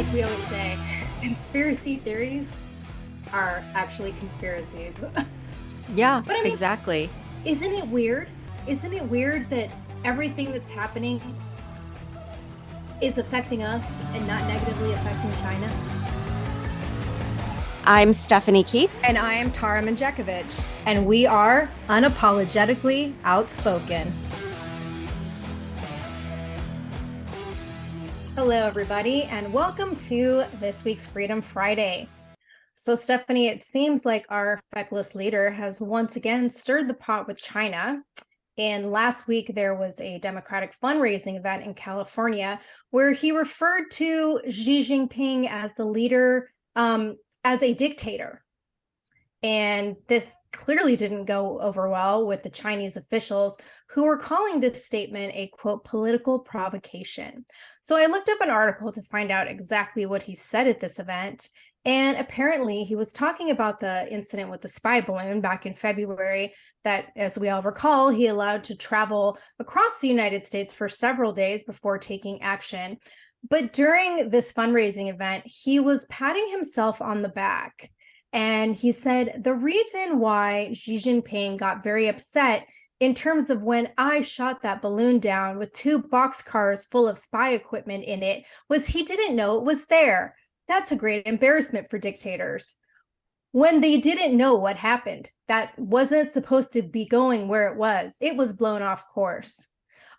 like we always say, conspiracy theories are actually conspiracies. Yeah, But I mean, exactly. isn't it weird? Isn't it weird that everything that's happening is affecting us and not negatively affecting China? I'm Stephanie Keith. And I am Tara Manjekovic, and we are unapologetically outspoken. Hello, everybody, and welcome to this week's Freedom Friday. So, Stephanie, it seems like our feckless leader has once again stirred the pot with China. And last week, there was a Democratic fundraising event in California where he referred to Xi Jinping as the leader, as a dictator. And this clearly didn't go over well with the Chinese officials who were calling this statement a, quote, political provocation. So I looked up an article to find out exactly what he said at this event. And apparently he was talking about the incident with the spy balloon back in February that, as we all recall, he allowed to travel across the United States for several days before taking action. But during this fundraising event, he was patting himself on the back. And he said, the reason why Xi Jinping got very upset in terms of when I shot that balloon down with 2 boxcars full of spy equipment in it was he didn't know it was there. That's a great embarrassment for dictators. When they didn't know what happened, that wasn't supposed to be going where it was blown off course.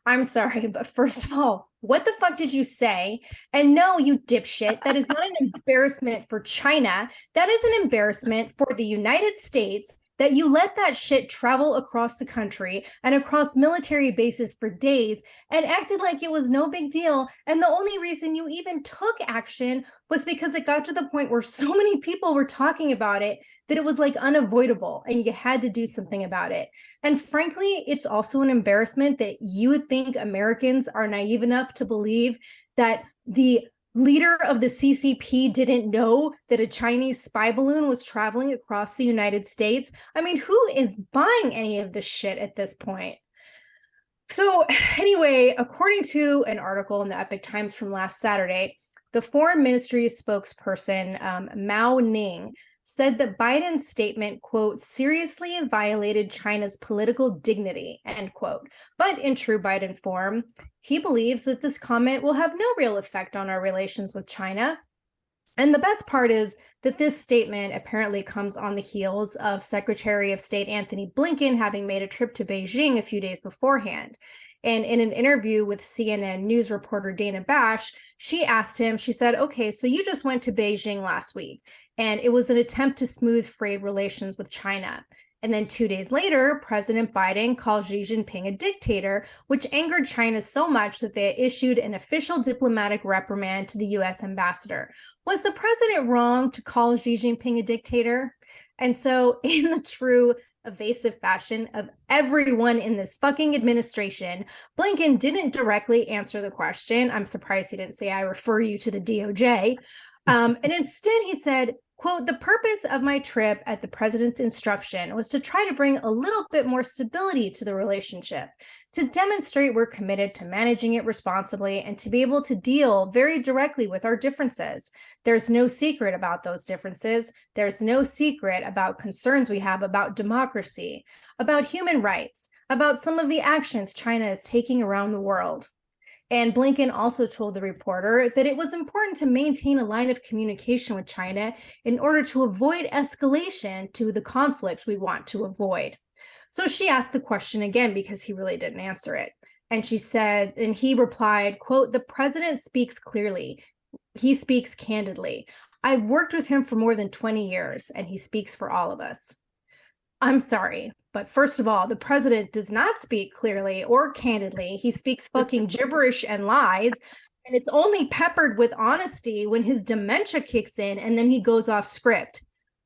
I'm sorry, but first of all, what the fuck did you say? And no, you dipshit, that is not an embarrassment for China. That is an embarrassment for the United States that you let that shit travel across the country and across military bases for days and acted like it was no big deal. And the only reason you even took action was because it got to the point where so many people were talking about it that it was like unavoidable and you had to do something about it. And frankly, it's also an embarrassment that you would think Americans are naive enough to believe that the leader of the CCP didn't know that a Chinese spy balloon was traveling across the United States. I mean, who is buying any of this shit at this point? So anyway, according to an article in the Epic Times from last Saturday, the foreign ministry spokesperson, Mao Ning, said that Biden's statement, quote, seriously violated China's political dignity, end quote. But in true Biden form, he believes that this comment will have no real effect on our relations with China. And the best part is that this statement apparently comes on the heels of Secretary of State Anthony Blinken having made a trip to Beijing a few days beforehand. And in an interview with CNN news reporter Dana Bash, she asked him, she said, okay, so you just went to Beijing last week, and it was an attempt to smooth frayed relations with China. And then 2 days later, President Biden called Xi Jinping a dictator, which angered China so much that they issued an official diplomatic reprimand to the US ambassador. Was the president wrong to call Xi Jinping a dictator? And so, in the true evasive fashion of everyone in this fucking administration, Blinken didn't directly answer the question. I'm surprised he didn't say, I refer you to the DOJ. And instead he said, quote, the purpose of my trip at the president's instruction was to try to bring a little bit more stability to the relationship, to demonstrate we're committed to managing it responsibly and to be able to deal very directly with our differences. There's no secret about those differences. There's no secret about concerns we have about democracy, about human rights, about some of the actions China is taking around the world. And Blinken also told the reporter that it was important to maintain a line of communication with China in order to avoid escalation to the conflict we want to avoid. So she asked the question again because he really didn't answer it. And she said, and he replied, quote, the president speaks clearly. He speaks candidly. I've worked with him for more than 20 years, and he speaks for all of us. I'm sorry, but first of all, the president does not speak clearly or candidly. He speaks fucking gibberish and lies, and it's only peppered with honesty when his dementia kicks in and then he goes off script.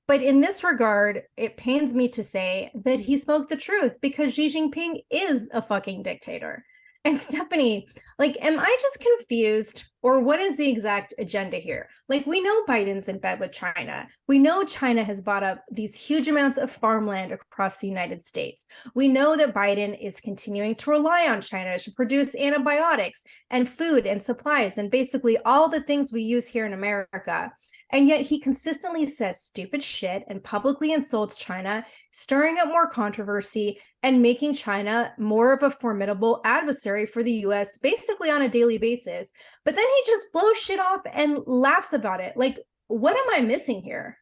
But in this regard, it pains me to say that he spoke the truth because Xi Jinping is a fucking dictator. And Stephanie, like, am I just confused? Or what is the exact agenda here? Like, we know Biden's in bed with China. We know China has bought up these huge amounts of farmland across the United States. We know that Biden is continuing to rely on China to produce antibiotics and food and supplies and basically all the things we use here in America. And yet he consistently says stupid shit and publicly insults China, stirring up more controversy and making China more of a formidable adversary for the US basically on a daily basis. But then he just blows shit off and laughs about it. Like, what am I missing here?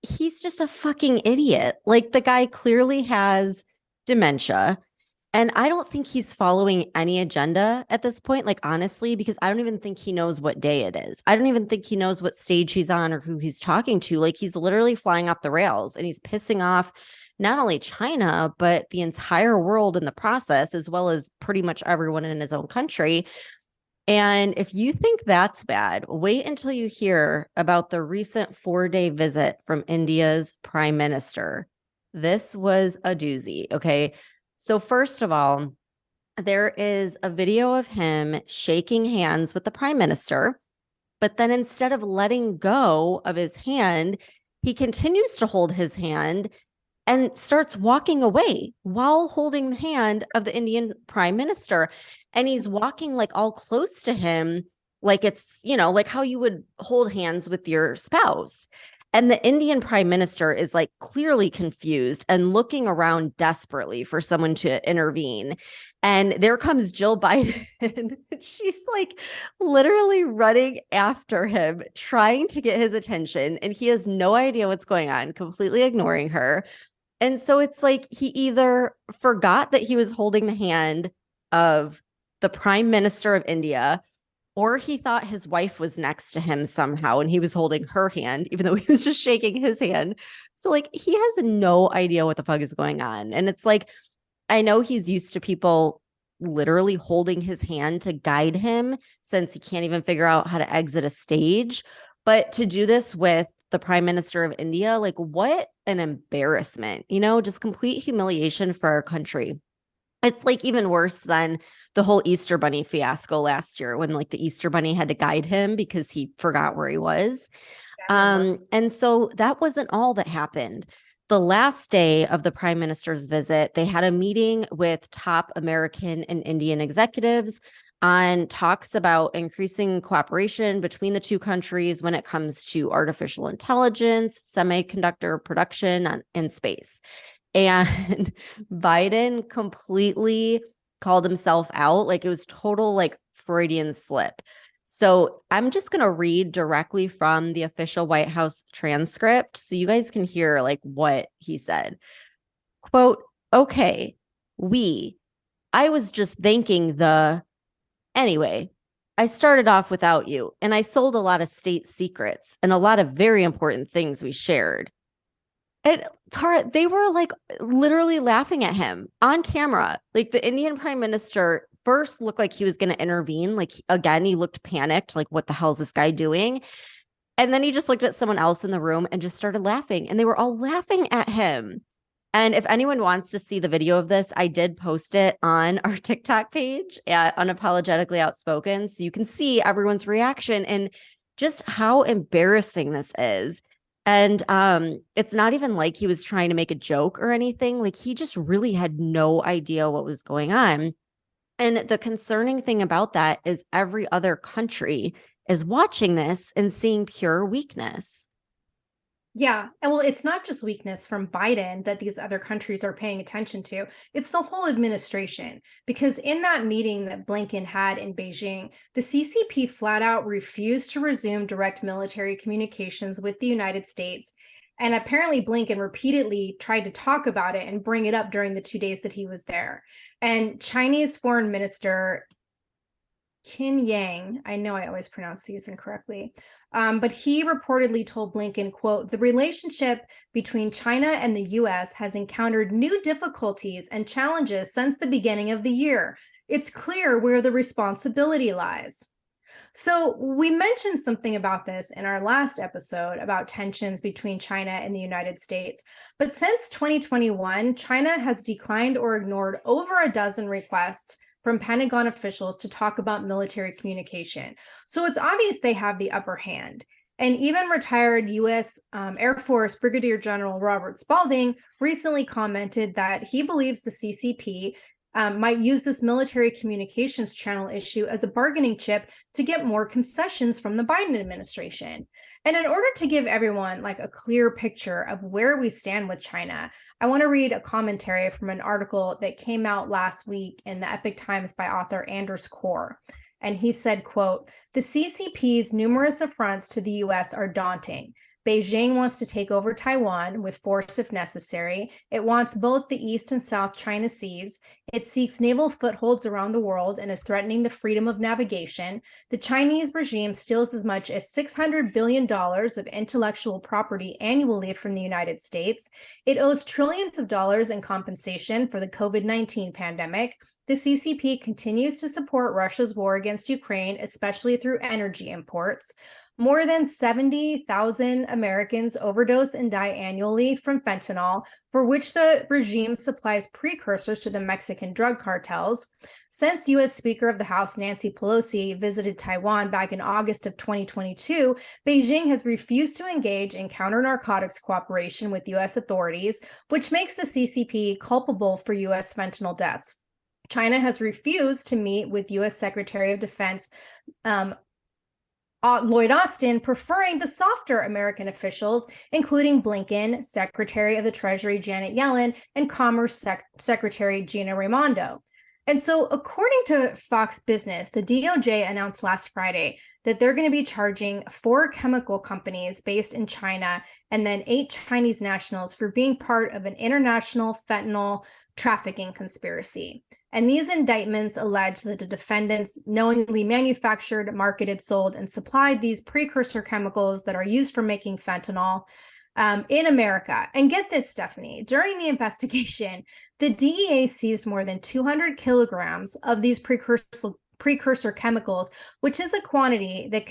He's just a fucking idiot. Like, the guy clearly has dementia. And I don't think he's following any agenda at this point, like, honestly, because I don't even think he knows what day it is. I don't even think he knows what stage he's on or who he's talking to. Like, he's literally flying off the rails and he's pissing off not only China, but the entire world in the process, as well as pretty much everyone in his own country. And if you think that's bad, wait until you hear about the recent 4-day visit from India's prime minister. This was a doozy. Okay. So, first of all, there is a video of him shaking hands with the prime minister, but then instead of letting go of his hand, he continues to hold his hand and starts walking away while holding the hand of the Indian prime minister. And he's walking like all close to him, like it's, like how you would hold hands with your spouse. And the Indian prime minister is like clearly confused and looking around desperately for someone to intervene. And there comes Jill Biden. She's like literally running after him, trying to get his attention. And he has no idea what's going on, completely ignoring her. And so it's like he either forgot that he was holding the hand of the prime minister of India, or he thought his wife was next to him somehow and he was holding her hand, even though he was just shaking his hand. So like he has no idea what the fuck is going on. And it's like, I know he's used to people literally holding his hand to guide him since he can't even figure out how to exit a stage. But to do this with the prime minister of India, like what an embarrassment, just complete humiliation for our country. It's like even worse than the whole Easter Bunny fiasco last year when like the Easter Bunny had to guide him because he forgot where he was. And so that wasn't all that happened. The last day of the prime minister's visit, they had a meeting with top American and Indian executives on talks about increasing cooperation between the two countries when it comes to artificial intelligence, semiconductor production, and space. And Biden completely called himself out. Like it was total like Freudian slip. So I'm just going to read directly from the official White House transcript so you guys can hear like what he said. Quote, okay, I was just thanking anyway, I started off without you and I sold a lot of state secrets and a lot of very important things we shared. And Tara, they were like literally laughing at him on camera. Like the Indian prime minister first looked like he was going to intervene. Like again, he looked panicked. Like, what the hell is this guy doing? And then he just looked at someone else in the room and just started laughing. And they were all laughing at him. And if anyone wants to see the video of this, I did post it on our TikTok page at Unapologetically Outspoken. So you can see everyone's reaction and just how embarrassing this is. And it's not even like he was trying to make a joke or anything. Like he just really had no idea what was going on. And the concerning thing about that is every other country is watching this and seeing pure weakness. Yeah. And well, it's not just weakness from Biden that these other countries are paying attention to. It's the whole administration. Because in that meeting that Blinken had in Beijing, the CCP flat out refused to resume direct military communications with the United States. And apparently Blinken repeatedly tried to talk about it and bring it up during the 2 days that he was there. And Chinese Foreign Minister Qin Yang, I know I always pronounce these incorrectly, but he reportedly told Blinken, quote, the relationship between China and the U.S. has encountered new difficulties and challenges since the beginning of the year. It's clear where the responsibility lies. So we mentioned something about this in our last episode about tensions between China and the United States. But since 2021, China has declined or ignored over a dozen requests from Pentagon officials to talk about military communication. So it's obvious they have the upper hand. And even retired U.S. Air Force Brigadier General Robert Spalding recently commented that he believes the CCP might use this military communications channel issue as a bargaining chip to get more concessions from the Biden administration. And in order to give everyone like a clear picture of where we stand with China, I want to read a commentary from an article that came out last week in the Epic Times by author Anders Kaur. And he said, quote, "The CCP's numerous affronts to the US are daunting. Beijing wants to take over Taiwan with force if necessary. It wants both the East and South China Seas. It seeks naval footholds around the world and is threatening the freedom of navigation. The Chinese regime steals as much as $600 billion of intellectual property annually from the United States. It owes trillions of dollars in compensation for the COVID-19 pandemic. The CCP continues to support Russia's war against Ukraine, especially through energy imports. More than 70,000 Americans overdose and die annually from fentanyl, for which the regime supplies precursors to the Mexican drug cartels. Since U.S. Speaker of the House Nancy Pelosi visited Taiwan back in August of 2022, Beijing has refused to engage in counter-narcotics cooperation with U.S. authorities, which makes the CCP culpable for U.S. fentanyl deaths. China has refused to meet with U.S. Secretary of Defense Lloyd Austin, preferring the softer American officials, including Blinken, Secretary of the Treasury Janet Yellen, and Commerce Secretary Gina Raimondo. And so, according to Fox Business, the DOJ announced last Friday that they're going to be charging 4 chemical companies based in China and then 8 Chinese nationals for being part of an international fentanyl trafficking conspiracy. And these indictments allege that the defendants knowingly manufactured, marketed, sold, and supplied these precursor chemicals that are used for making fentanyl in America. And get this, Stephanie, during the investigation, the DEA seized more than 200 kilograms of these precursor chemicals, which is a quantity that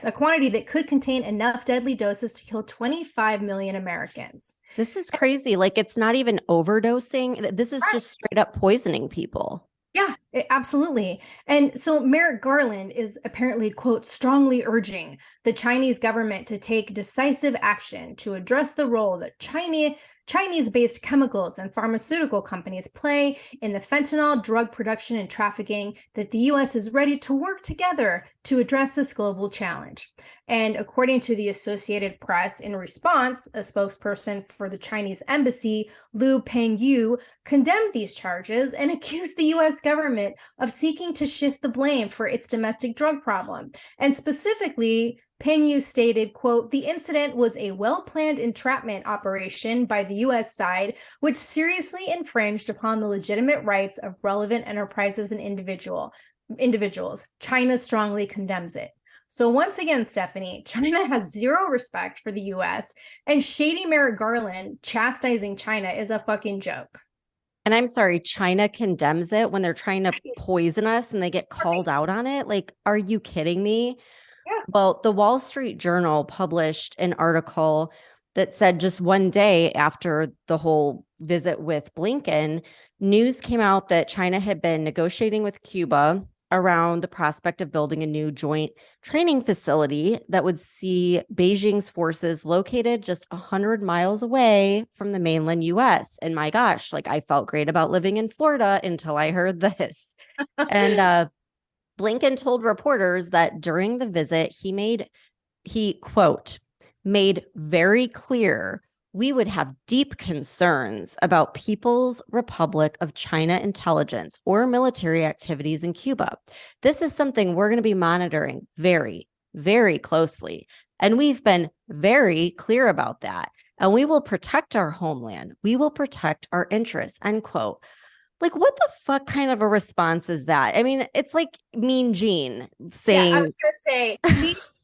a quantity that could contain enough deadly doses to kill 25 million Americans. This is crazy. Like, it's not even overdosing. This is just straight up poisoning people. Yeah, absolutely. And so Merrick Garland is apparently, quote, strongly urging the Chinese government to take decisive action to address the role that Chinese-based chemicals and pharmaceutical companies play in the fentanyl drug production and trafficking, that the U.S. is ready to work together to address this global challenge. And according to the Associated Press, in response, a spokesperson for the Chinese embassy, Liu Pengyu, condemned these charges and accused the U.S. government of seeking to shift the blame for its domestic drug problem. And specifically, Pengyu stated, quote, "The incident was a well-planned entrapment operation by the U.S. side, which seriously infringed upon the legitimate rights of relevant enterprises and individuals. China strongly condemns it." So once again, Stephanie, China has zero respect for the U.S., and shady Merrick Garland chastising China is a fucking joke. And I'm sorry, China condemns it when they're trying to poison us and they get called out on it. Like, are you kidding me? Yeah. Well, the Wall Street Journal published an article that said just one day after the whole visit with Blinken, news came out that China had been negotiating with Cuba around the prospect of building a new joint training facility that would see Beijing's forces located just 100 miles away from the mainland US. And my gosh, like, I felt great about living in Florida until I heard this. And Blinken told reporters that during the visit, he quote, made very clear we would have deep concerns about People's Republic of China intelligence or military activities in Cuba. This is something we're going to be monitoring very, very closely. And we've been very clear about that. And we will protect our homeland. We will protect our interests, end quote. Like, what the fuck kind of a response is that? I mean, it's like Mean Gene saying... Yeah, I was going to say,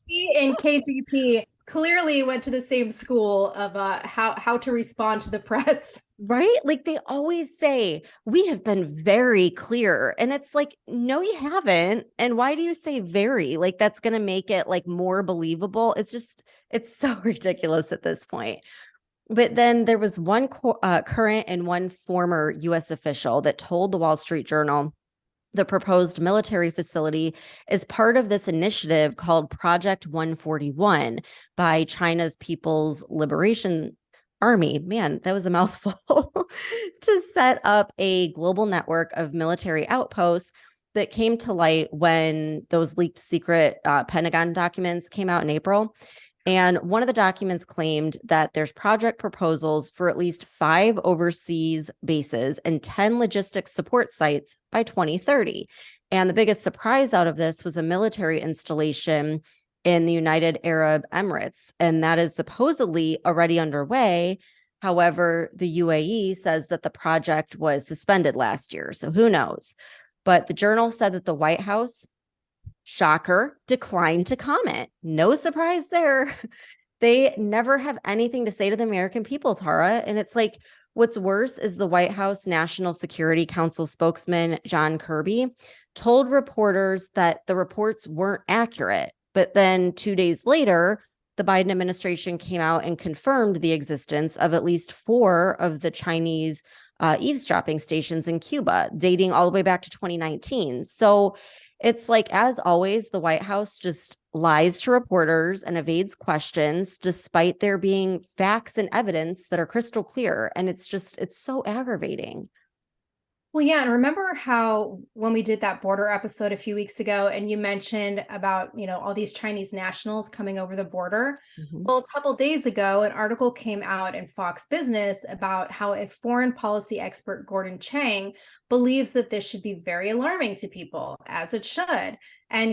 he and KGP clearly went to the same school of how to respond to the press. Right? Like, they always say, we have been very clear. And it's like, no, you haven't. And why do you say very? Like, that's going to make it like more believable. It's so ridiculous at this point. But then there was one current and one former US official that told the Wall Street Journal the proposed military facility is part of this initiative called Project 141 by China's People's Liberation Army. Man, that was a mouthful. To set up a global network of military outposts that came to light when those leaked secret Pentagon documents came out in April. And one of the documents claimed that there's project proposals for at least 5 overseas bases and 10 logistics support sites by 2030. And the biggest surprise out of this was a military installation in the United Arab Emirates. And that is supposedly already underway. However, the UAE says that the project was suspended last year. So who knows? But the journal said that the White House, shocker, declined to comment. No surprise there. They never have anything to say to the American people, Tara. And it's like, what's worse is the White House National Security Council spokesman, John Kirby, told reporters that the reports weren't accurate. But then 2 days later, the Biden administration came out and confirmed the existence of at least 4 of the Chinese eavesdropping stations in Cuba, dating all the way back to 2019. So it's like, as always, the White House just lies to reporters and evades questions despite there being facts and evidence that are crystal clear. And it's so aggravating. Well, yeah, and remember how when we did that border episode a few weeks ago, and you mentioned about, all these Chinese nationals coming over the border? Mm-hmm. Well, a couple days ago, an article came out in Fox Business about how a foreign policy expert, Gordon Chang, believes that this should be very alarming to people, as it should. And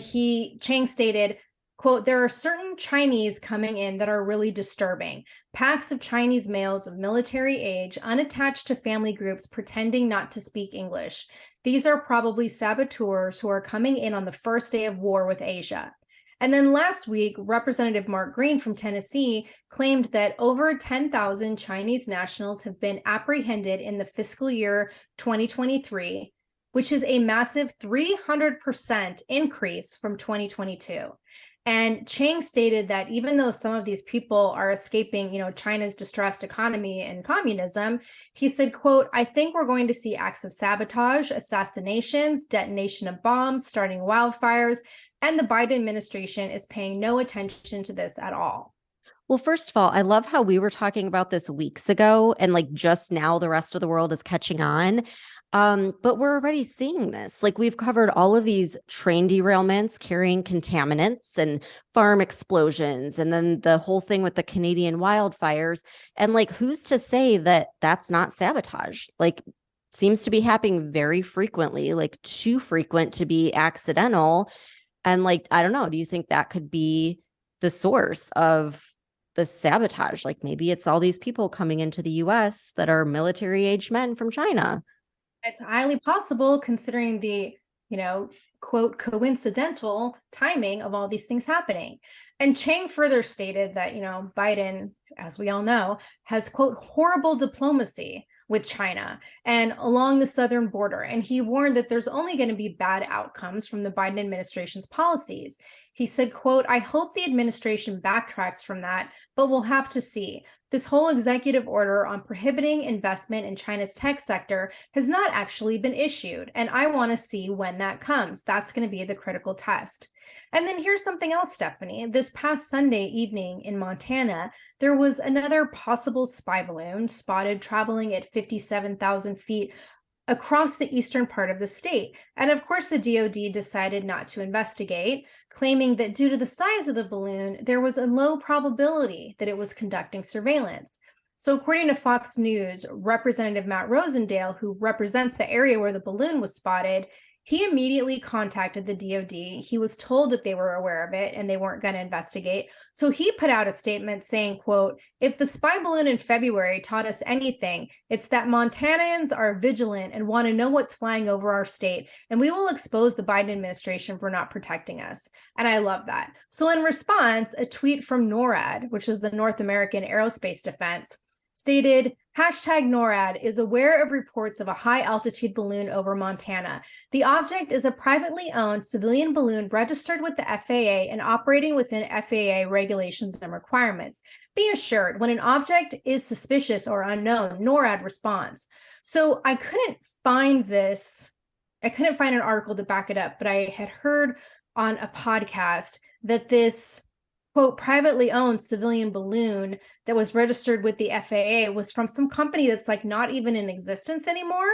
Chang stated, quote, "There are certain Chinese coming in that are really disturbing. Packs of Chinese males of military age, unattached to family groups, pretending not to speak English. These are probably saboteurs who are coming in on the first day of war with Asia." And then last week, Representative Mark Green from Tennessee claimed that over 10,000 Chinese nationals have been apprehended in the fiscal year 2023, which is a massive 300% increase from 2022. And Chang stated that even though some of these people are escaping, China's distressed economy and communism, he said, quote, "I think we're going to see acts of sabotage, assassinations, detonation of bombs, starting wildfires, and the Biden administration is paying no attention to this at all." Well, first of all, I love how we were talking about this weeks ago, and like just now the rest of the world is catching on. But we're already seeing this. Like, we've covered all of these train derailments carrying contaminants and farm explosions, and then the whole thing with the Canadian wildfires. And like, who's to say that that's not sabotage? Like, seems to be happening very frequently, like too frequent to be accidental. And like, I don't know, do you think that could be the source of the sabotage? Like, maybe it's all these people coming into the US that are military age men from China. It's highly possible considering the, quote, coincidental timing of all these things happening. And Chang further stated that, Biden, as we all know, has, quote, horrible diplomacy with China and along the southern border. And he warned that there's only going to be bad outcomes from the Biden administration's policies. He said, quote, "I hope the administration backtracks from that, but we'll have to see. This whole executive order on prohibiting investment in China's tech sector has not actually been issued, and I want to see when that comes. That's going to be the critical test." And then here's something else, Stephanie. This past Sunday evening in Montana, there was another possible spy balloon spotted traveling at 57,000 feet across the eastern part of the state. And of course, the DoD decided not to investigate, claiming that due to the size of the balloon, there was a low probability that it was conducting surveillance. So, according to Fox News, Representative Matt Rosendale, who represents the area where the balloon was spotted, he immediately contacted the DoD. He was told that they were aware of it and they weren't going to investigate. So he put out a statement saying, quote, "If the spy balloon in February taught us anything, it's that Montanans are vigilant and want to know what's flying over our state, and we will expose the Biden administration for not protecting us." And I love that. So in response, a tweet from NORAD, which is the North American Aerospace Defense, stated, hashtag NORAD is aware of reports of a high altitude balloon over Montana. The object is a privately owned civilian balloon registered with the FAA and operating within FAA regulations and requirements. Be assured, when an object is suspicious or unknown, NORAD responds. So I couldn't find this. I couldn't find an article to back it up, but I had heard on a podcast that this quote privately owned civilian balloon that was registered with the FAA was from some company that's like not even in existence anymore.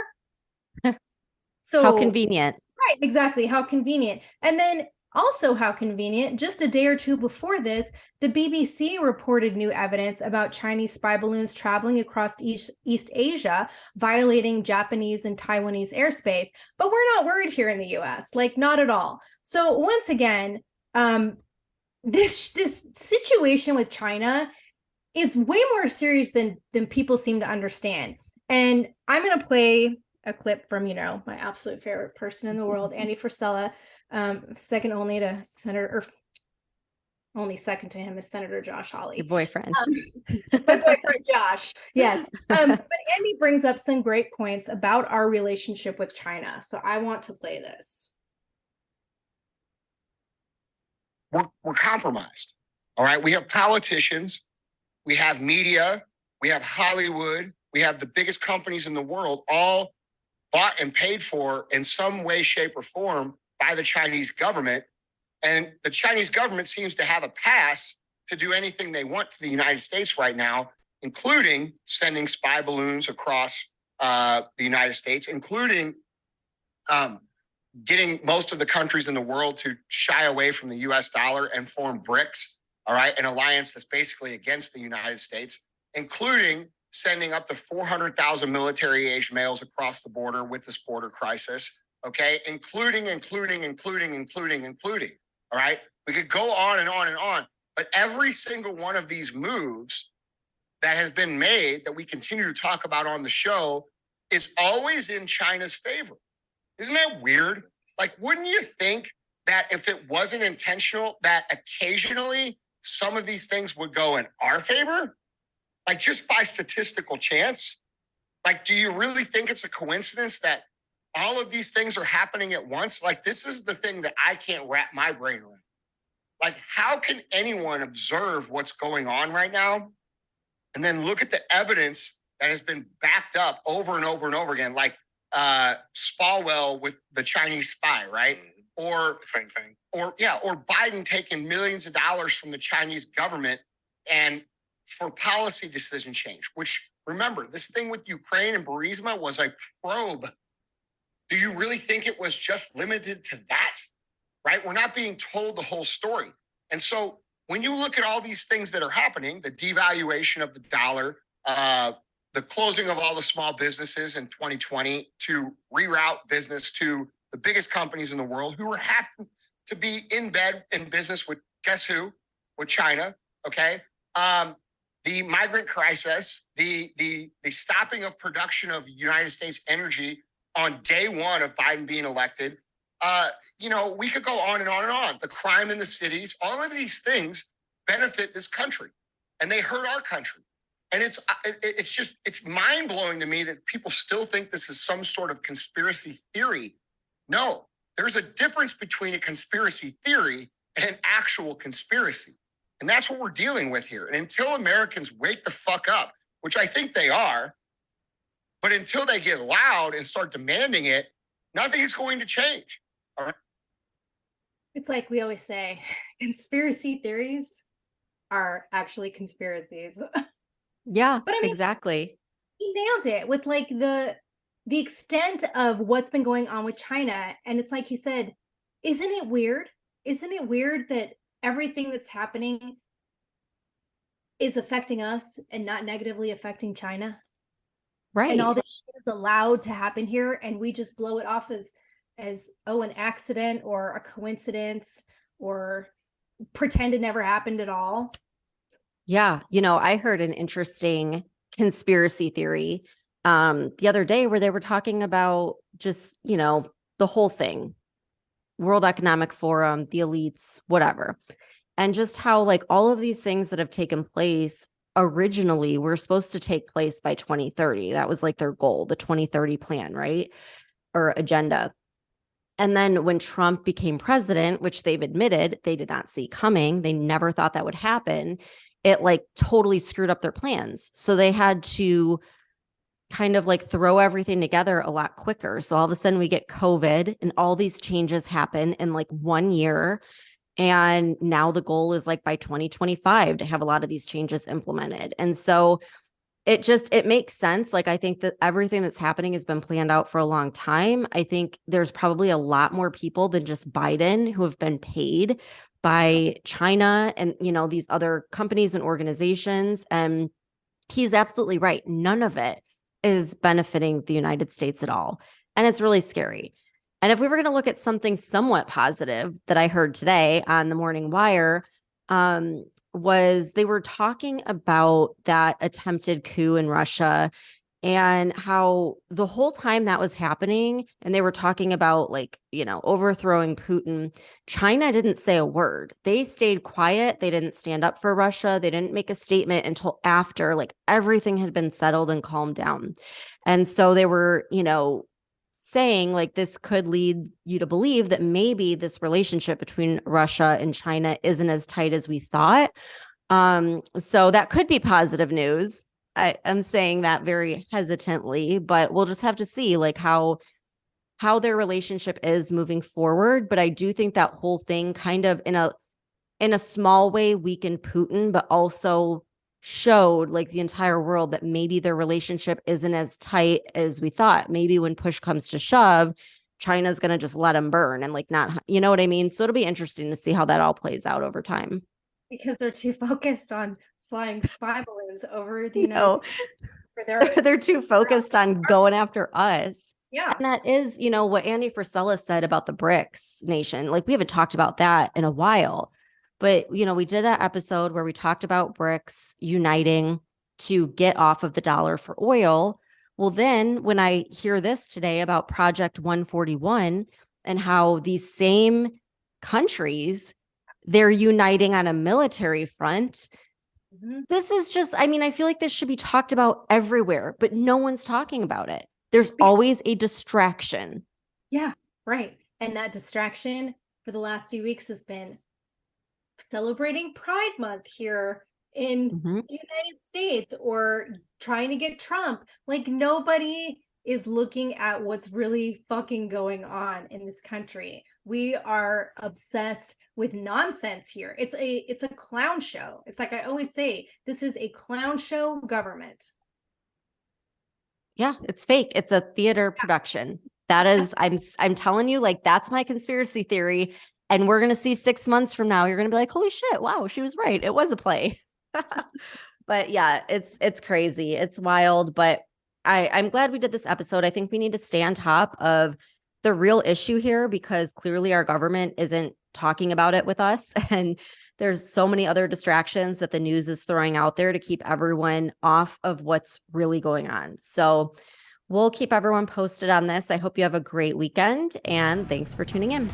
So How convenient. right, exactly. How convenient. And then also how convenient, just a day or two before this, the BBC reported new evidence about Chinese spy balloons traveling across East Asia, violating Japanese and Taiwanese airspace. But we're not worried here in the US, like not at all. So once again, this situation with China is way more serious than people seem to understand. And I'm going to play a clip from, my absolute favorite person in the world, Andy Frisella, second only to Senator, or only second to him is Senator Josh Hawley. Your boyfriend. My boyfriend, Josh. Yes. But Andy brings up some great points about our relationship with China. So I want to play this. We're compromised. All right. We have politicians, we have media, we have Hollywood, we have the biggest companies in the world, all bought and paid for in some way, shape, or form by the Chinese government. And the Chinese government seems to have a pass to do anything they want to the United States right now, including sending spy balloons across the United States, including getting most of the countries in the world to shy away from the US dollar and form BRICS, all right, an alliance that's basically against the United States, including sending up to 400,000 military-aged males across the border with this border crisis, okay, including, all right? We could go on and on and on, but every single one of these moves that has been made that we continue to talk about on the show is always in China's favor. Isn't that weird? Like, wouldn't you think that if it wasn't intentional, that occasionally some of these things would go in our favor? Like, just by statistical chance? Like, do you really think it's a coincidence that all of these things are happening at once? Like, this is the thing that I can't wrap my brain around. Like, how can anyone observe what's going on right now and then look at the evidence that has been backed up over and over and over again? Like, Spalwell with the Chinese spy, right? Or Biden taking millions of dollars from the Chinese government and for policy decision change, which, remember, this thing with Ukraine and Burisma was a probe. Do you really think it was just limited to that? Right? We're not being told the whole story. And so when you look at all these things that are happening, the devaluation of the dollar, the closing of all the small businesses in 2020 to reroute business to the biggest companies in the world who were happy to be in bed in business with, guess who? With China, okay? The migrant crisis, the stopping of production of United States energy on day one of Biden being elected. We could go on and on and on. The crime in the cities, all of these things benefit this country and they hurt our country. And it's mind-blowing to me that people still think this is some sort of conspiracy theory. No, there's a difference between a conspiracy theory and an actual conspiracy. And that's what we're dealing with here. And until Americans wake the fuck up, which I think they are, but until they get loud and start demanding it, nothing is going to change. All right. It's like we always say, conspiracy theories are actually conspiracies. Yeah, but I mean, exactly. He nailed it with like the extent of what's been going on with China. And it's like he said, isn't it weird? Isn't it weird that everything that's happening is affecting us and not negatively affecting China? Right. And all this shit is allowed to happen here, and we just blow it off as an accident or a coincidence or pretend it never happened at all. Yeah. I heard an interesting conspiracy theory the other day where they were talking about just, the whole thing, World Economic Forum, the elites, whatever. And just how like all of these things that have taken place originally were supposed to take place by 2030. That was like their goal, the 2030 plan, right? Or agenda. And then when Trump became president, which they've admitted they did not see coming, they never thought that would happen. It like totally screwed up their plans. So they had to kind of like throw everything together a lot quicker. So all of a sudden we get COVID and all these changes happen in like 1 year. And now the goal is like by 2025 to have a lot of these changes implemented. And so it makes sense. Like, I think that everything that's happening has been planned out for a long time. I think there's probably a lot more people than just Biden who have been paid by China and, these other companies and organizations. And he's absolutely right. None of it is benefiting the United States at all. And it's really scary. And if we were going to look at something somewhat positive that I heard today on the Morning Wire, was they were talking about that attempted coup in Russia and how the whole time that was happening, and they were talking about like, overthrowing Putin, China didn't say a word. They stayed quiet. They didn't stand up for Russia. They didn't make a statement until after like everything had been settled and calmed down. And so they were, saying like this could lead you to believe that maybe this relationship between Russia and China isn't as tight as we thought. So that could be positive news. I'm saying that very hesitantly, but we'll just have to see like how their relationship is moving forward. But I do think that whole thing kind of in a small way weakened Putin, but also showed like the entire world that maybe their relationship isn't as tight as we thought. Maybe when push comes to shove, China's going to just let them burn and like not, you know what I mean? So it'll be interesting to see how that all plays out over time. Because they're too focused on flying spy balloons over the United States. They're too focused on going after us. Yeah. And that is, what Andy Frisella said about the BRICS nation. Like we haven't talked about that in a while. But, we did that episode where we talked about BRICS uniting to get off of the dollar for oil. Well, then when I hear this today about Project 141 and how these same countries, they're uniting on a military front. Mm-hmm. This is just, I feel like this should be talked about everywhere, but no one's talking about it. There's always a distraction. Yeah, right. And that distraction for the last few weeks has been celebrating Pride Month here in the United States or trying to get Trump. Like nobody is looking at what's really fucking going on in this country. We are obsessed with nonsense here. It's a clown show. It's like I always say, this is a clown show government. Yeah, it's fake. It's a theater production. That is, I'm telling you, like that's my conspiracy theory. And we're going to see 6 months from now, you're going to be like, holy shit, wow, she was right. It was a play. But yeah, it's crazy. It's wild. But I'm glad we did this episode. I think we need to stay on top of the real issue here because clearly our government isn't talking about it with us. And there's so many other distractions that the news is throwing out there to keep everyone off of what's really going on. So we'll keep everyone posted on this. I hope you have a great weekend and thanks for tuning in.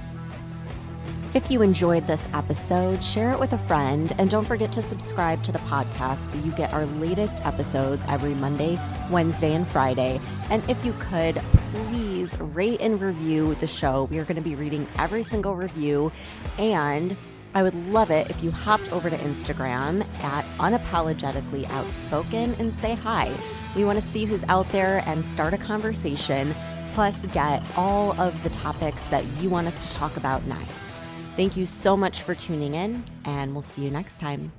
If you enjoyed this episode, share it with a friend, and don't forget to subscribe to the podcast so you get our latest episodes every Monday, Wednesday, and Friday. And if you could, please rate and review the show. We are going to be reading every single review, and I would love it if you hopped over to Instagram at Unapologetically Outspoken and say hi. We want to see who's out there and start a conversation, plus get all of the topics that you want us to talk about next. Thank you so much for tuning in, and we'll see you next time.